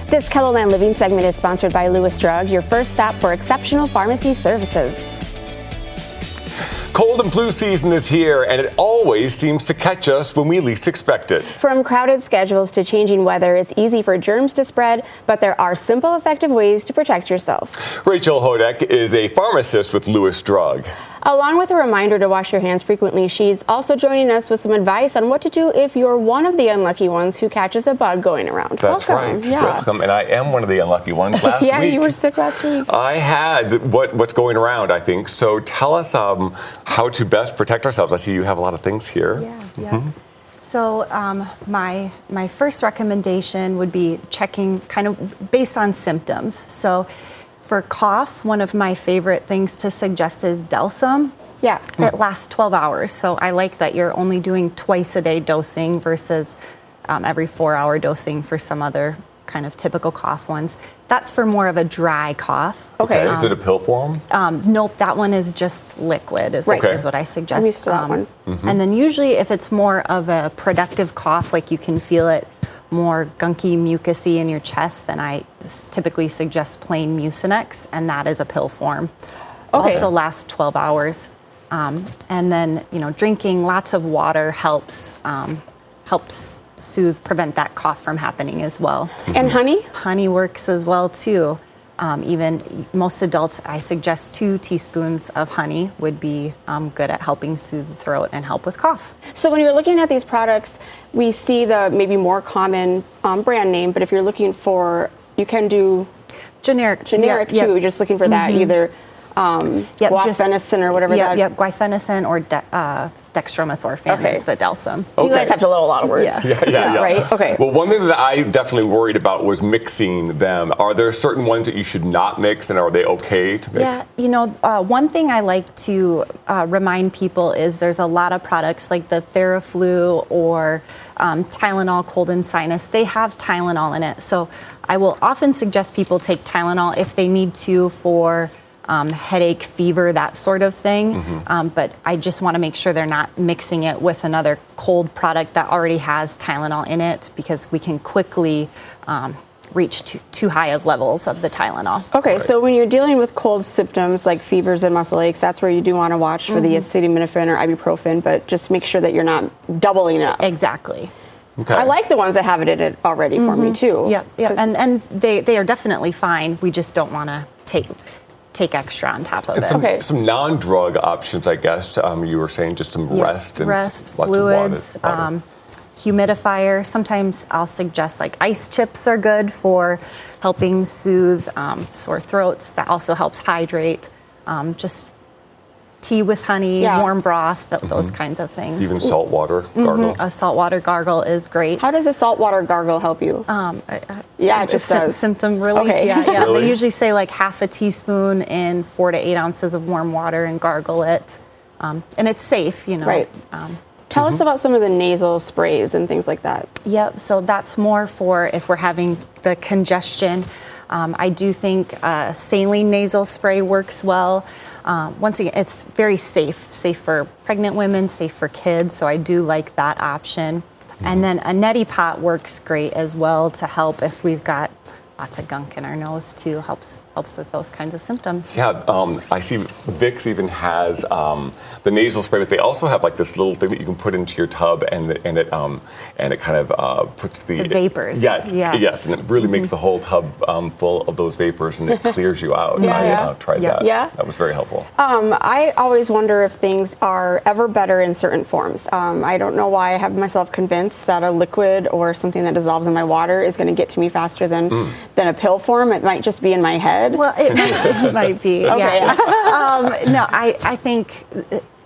This Keloland Living segment is sponsored by Lewis Drug, your first stop for exceptional pharmacy services. Cold and flu season is here, and it always seems to catch us when we least expect it. From crowded schedules to changing weather, it's easy for germs to spread, but there are simple, effective ways to protect yourself. Rachel Hodek is a pharmacist with Lewis Drug. Along with a reminder to wash your hands frequently, she's also joining us with some advice on what to do if you're one of the unlucky ones who catches a bug going around. That's Welcome. right. Yeah. Welcome. And I am one of the unlucky ones last yeah, week. you were sick last week. I had what's going around, I think. So tell us how to best protect ourselves. I see you have a lot of things here. Yeah. So my first recommendation would be checking kind of based on symptoms. So for cough, one of my favorite things to suggest is Delsum. Yeah. It lasts 12 hours. So I like that you're only doing twice a day dosing versus every 4-hour dosing for some other kind of typical cough ones. That's for more of a dry cough. Okay. Is it a pill form? Nope, that one is just liquid is what I suggest. I'm used to that one. And then usually if it's more of a productive cough, like you can feel it more gunky, mucusy in your chest, then I typically suggest plain Mucinex, and that is a pill form. Okay. Also lasts 12 hours. And then, drinking lots of water helps prevent that cough from happening as well. And honey? Honey works as well too. Even most adults, I suggest 2 teaspoons of honey would be good at helping soothe the throat and help with cough. So when you're looking at these products, we see the maybe more common brand name, but if you're looking for, you can do generic too, just looking for that, either guaifenesin or whatever that. Yep, guaifenesin or dextromethorphan is the Delsum. You guys have to know a lot of words. Yeah. Right? Okay. Well, one thing that I definitely worried about was mixing them. Are there certain ones that you should not mix, and are they okay to mix? Yeah, one thing I like to remind people is there's a lot of products like the Theraflu or Tylenol cold and sinus. They have Tylenol in it. So I will often suggest people take Tylenol if they need to for headache, fever, that sort of thing. But I just want to make sure they're not mixing it with another cold product that already has Tylenol in it, because we can quickly reach too high of levels of the Tylenol. Okay, so when you're dealing with cold symptoms like fevers and muscle aches, that's where you do want to watch for the acetaminophen or ibuprofen, but just make sure that you're not doubling up. Exactly. Okay. I like the ones that have it in it already for me too. Yep. And they are definitely fine. We just don't want to take extra on top of it. Some non-drug options, I guess. You were saying just some rest and lots fluids, of water. Humidifier. Sometimes I'll suggest like ice chips are good for helping soothe sore throats. That also helps hydrate. Just tea with honey, warm broth, those kinds of things. Even salt water gargle. A saltwater gargle is great. How does a saltwater gargle help you? It just does. Symptom relief. Okay. Yeah. Really? They usually say like half a teaspoon in 4 to 8 ounces of warm water and gargle it. And it's safe, Right. Tell us about some of the nasal sprays and things like that. Yep, so that's more for if we're having the congestion. I do think saline nasal spray works well. Once again, it's very safe for pregnant women, safe for kids, so I do like that option. And then a neti pot works great as well to help if we've got lots of gunk in our nose too, helps with those kinds of symptoms. Yeah, I see Vicks even has the nasal spray, but they also have like this little thing that you can put into your tub, and it kind of puts the vapors. Yes, and it really makes the whole tub full of those vapors, and it clears you out. I tried that. Yeah. That was very helpful. I always wonder if things are ever better in certain forms. I don't know why I have myself convinced that a liquid or something that dissolves in my water is going to get to me faster than a pill form. It might just be in my head. Well, it might be. Okay. No, I think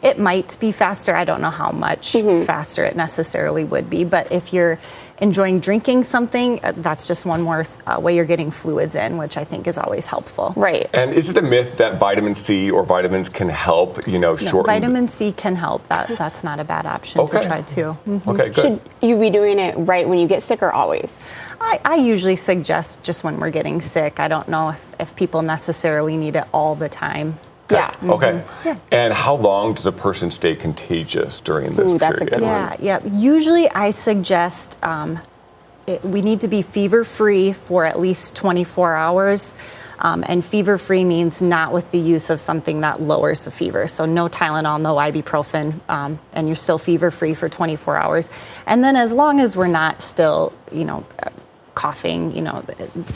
it might be faster. I don't know how much faster it necessarily would be, but if you're enjoying drinking something, that's just one more way you're getting fluids in, which I think is always helpful. Right. And is it a myth that vitamin C or vitamins can help, shorten? Vitamin C can help. That's not a bad option to try too. Okay, good. Should you be doing it right when you get sick or always? I usually suggest just when we're getting sick. I don't know if people necessarily need it all the time. Yeah. Okay. Yeah. And how long does a person stay contagious during this period? That's a good one. Yeah. Usually I suggest we need to be fever-free for at least 24 hours. And fever-free means not with the use of something that lowers the fever. So no Tylenol, no ibuprofen, and you're still fever-free for 24 hours. And then as long as we're not still, coughing,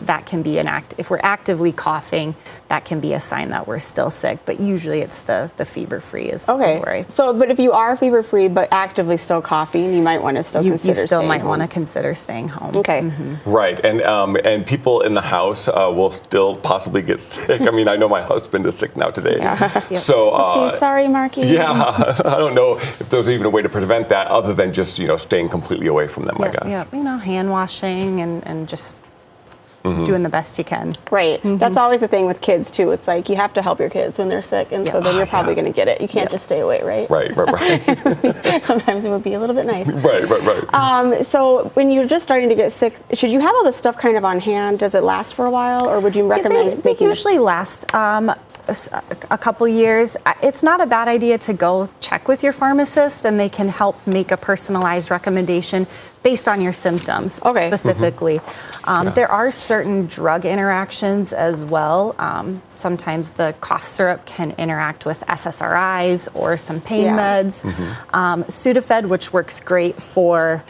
that can be if we're actively coughing, that can be a sign that we're still sick. But usually it's the fever-free is where but if you are fever-free but actively still coughing, you might want to consider you still staying might home. want to consider staying home. Okay. Right, and people in the house will still possibly get sick. I mean, I know my husband is sick now today. So, Oopsie, sorry, Marky. Yeah, I don't know if there's even a way to prevent that other than just, staying completely away from them, I guess. Yeah, hand washing and just doing the best you can. Right. That's always the thing with kids, too. It's like you have to help your kids when they're sick, and so then you're probably going to get it. You can't just stay away, right? Right. Sometimes it would be a little bit nice. Right. So when you're just starting to get sick, should you have all this stuff kind of on hand? Does it last for a while, or would you recommend They usually last a couple years. It's not a bad idea to go check with your pharmacist, and they can help make a personalized recommendation based on your symptoms specifically. There are certain drug interactions as well. Sometimes the cough syrup can interact with SSRIs or some pain meds. Sudafed, which works great for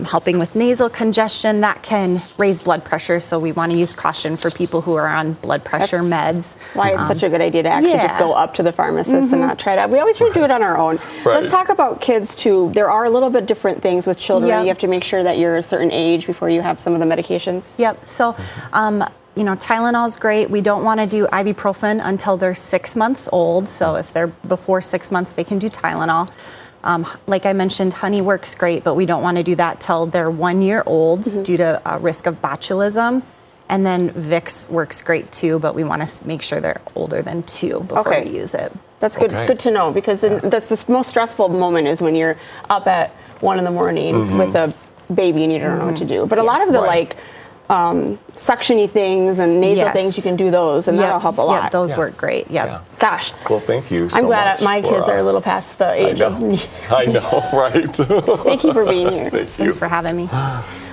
helping with nasal congestion, that can raise blood pressure, so we want to use caution for people who are on blood pressure meds. Why it's such a good idea to actually just go up to the pharmacist and not try to. We always try to do it on our own. Let's talk about kids too. There are a little bit different things with children. You have to make sure that you're a certain age before you have some of the medications. Yep. So, Tylenol is great. We don't want to do ibuprofen until they're 6 months old. So if they're before 6 months, they can do Tylenol. Like I mentioned, honey works great, but we don't want to do that till they're 1 year old due to risk of botulism. And then Vicks works great too, but we want to make sure they're older than 2 before we use it. That's good. Good to know, because that's the most stressful moment is when you're up at 1 a.m. with a baby and you don't know what to do. But a lot of the suction-y things and nasal things, you can do those, and that'll help a lot. Yeah, those work great. Yep. Gosh. Well, thank you so much. I'm glad my kids are a little past the age of... I know, right? Thank you for being here. Thanks for having me.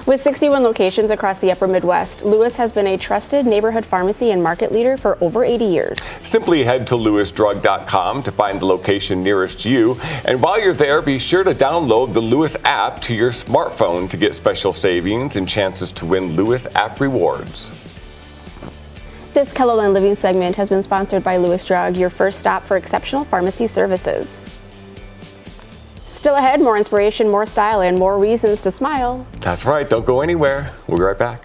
With 61 locations across the upper Midwest, Lewis has been a trusted neighborhood pharmacy and market leader for over 80 years. Simply head to lewisdrug.com to find the location nearest to you. And while you're there, be sure to download the Lewis app to your smartphone to get special savings and chances to win Lewis app rewards. This Keloland Living segment has been sponsored by Lewis Drug, your first stop for exceptional pharmacy services. Still ahead, more inspiration, more style, and more reasons to smile. That's right. Don't go anywhere. We'll be right back.